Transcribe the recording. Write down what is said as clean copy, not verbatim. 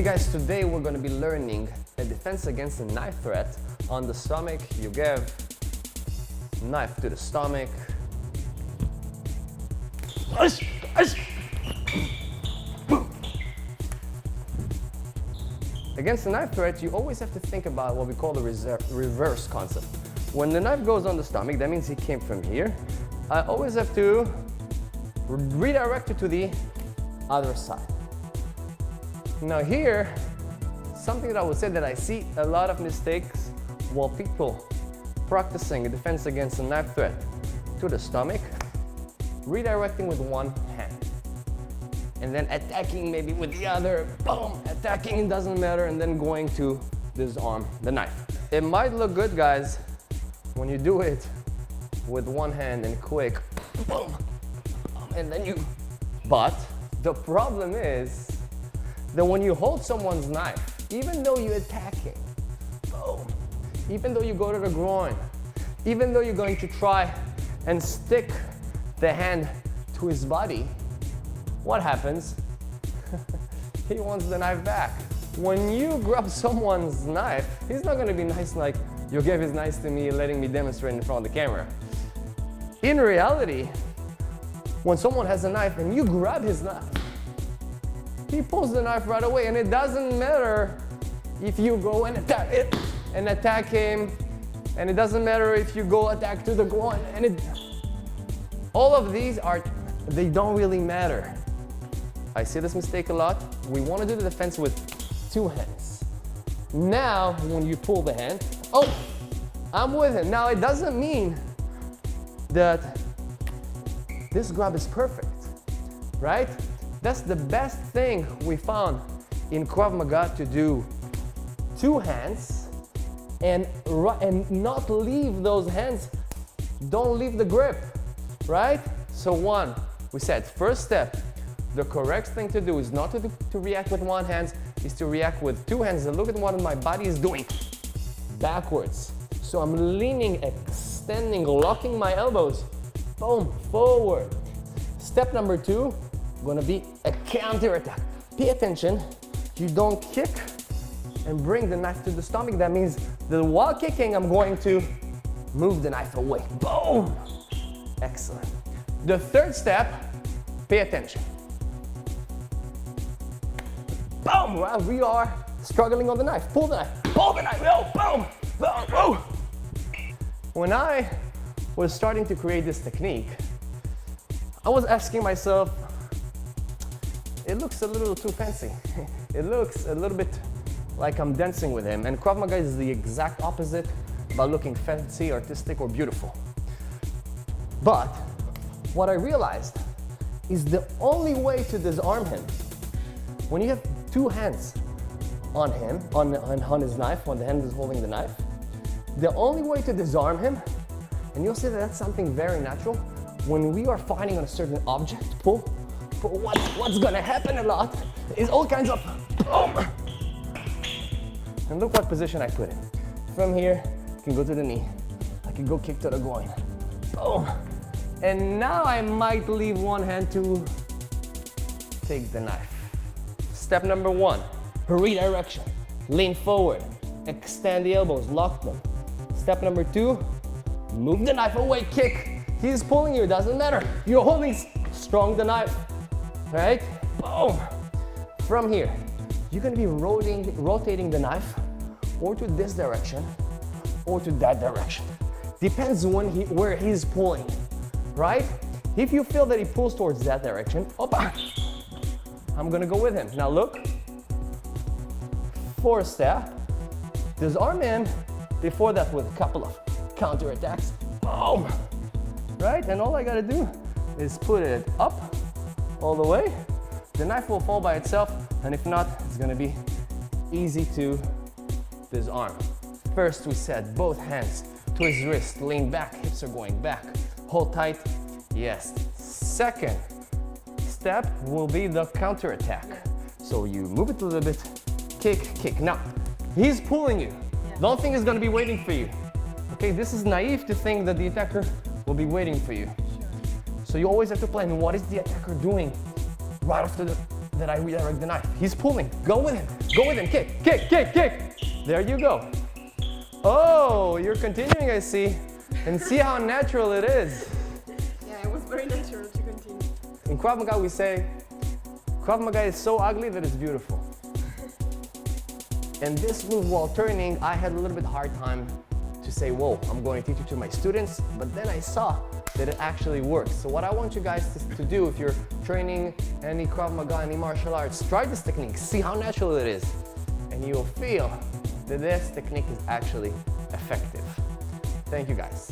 Hey guys, today we're going to be learning a defense against a knife threat. On the stomach, you give knife to the stomach. Against a knife threat, you always have to think about what we call the reverse concept. When the knife goes on the stomach, that means it came from here. I always have to redirect it to the other side. Now here, something that I would say that I see a lot of mistakes while people practicing a defense against a knife threat to the stomach, redirecting with one hand. And then attacking maybe with the other, boom, attacking, it doesn't matter, and then going to disarm the knife. It might look good, guys, when you do it with one hand and quick, boom, and then but the problem is that when you hold someone's knife, even though you're attacking, boom, even though you go to the groin, even though you're going to try and stick the hand to his body, what happens? He wants the knife back. When you grab someone's knife, he's not gonna be nice like, you gave his knife to me, letting me demonstrate in front of the camera. In reality, when someone has a knife and you grab his knife, he pulls the knife right away, and it doesn't matter if you go and attack him, and it doesn't matter if you go attack to the groin, and all of these they don't really matter. I see this mistake a lot. We want to do the defense with two hands. Now, when you pull the hand, oh, I'm with him. Now, it doesn't mean that this grab is perfect, right? That's the best thing we found in Krav Maga, to do two hands and not leave those hands, don't leave the grip, right? So one, we said, first step, the correct thing to do is not to react with one hand, is to react with two hands. And look at what my body is doing, backwards. So I'm leaning, extending, locking my elbows, boom, forward. Step number two, gonna be a counterattack. Pay attention, you don't kick and bring the knife to the stomach. That means that while kicking, I'm going to move the knife away. Boom! Excellent. The third step, pay attention. Boom! Well, we are struggling on the knife. Pull the knife, pull the knife, oh, boom, boom, boom. When I was starting to create this technique, I was asking myself, it looks a little too fancy. It looks a little bit like I'm dancing with him. And Krav Maga is the exact opposite, about looking fancy, artistic, or beautiful. But what I realized is the only way to disarm him, when you have two hands on him, on his knife, when the hand is holding the knife, the only way to disarm him, and you'll see that that's something very natural, when we are fighting on a certain object, what's gonna happen a lot is all kinds of boom. And look what position I put in. From here, I can go to the knee. I can go kick to the groin. Boom. And now I might leave one hand to take the knife. Step number one, redirection. Lean forward, extend the elbows, lock them. Step number two, move the knife away, kick. He's pulling you, doesn't matter. You're holding strong the knife, right? Boom. From here, you're gonna be rotating the knife or to this direction or to that direction. Depends where he's pulling, right? If you feel that he pulls towards that direction, opa, I'm gonna go with him. Now look, fourth step, disarm him. Before that with a couple of counterattacks, boom, right? And all I gotta do is put it up all the way. The knife will fall by itself, and if not, it's gonna be easy to disarm. First, we said both hands to his wrist, lean back, hips are going back, hold tight, yes. Second step will be the counterattack. So you move it a little bit, kick, kick. Now, he's pulling you. Don't think he's gonna be waiting for you. Okay, this is naive to think that the attacker will be waiting for you. So you always have to plan, what is the attacker doing right after that I redirect the knife. He's pulling. Go with him. Go with him. Kick, kick, kick, kick. There you go. Oh, you're continuing, I see. And see how natural it is. Yeah, it was very natural to continue. In Krav Maga, we say, Krav Maga is so ugly that it's beautiful. And this move while turning, I had a little bit hard time to say, whoa, I'm going to teach it to my students, but then I saw that it actually works. So what I want you guys to do, if you're training any Krav Maga, any martial arts, try this technique, see how natural it is, and you'll feel that this technique is actually effective. Thank you guys.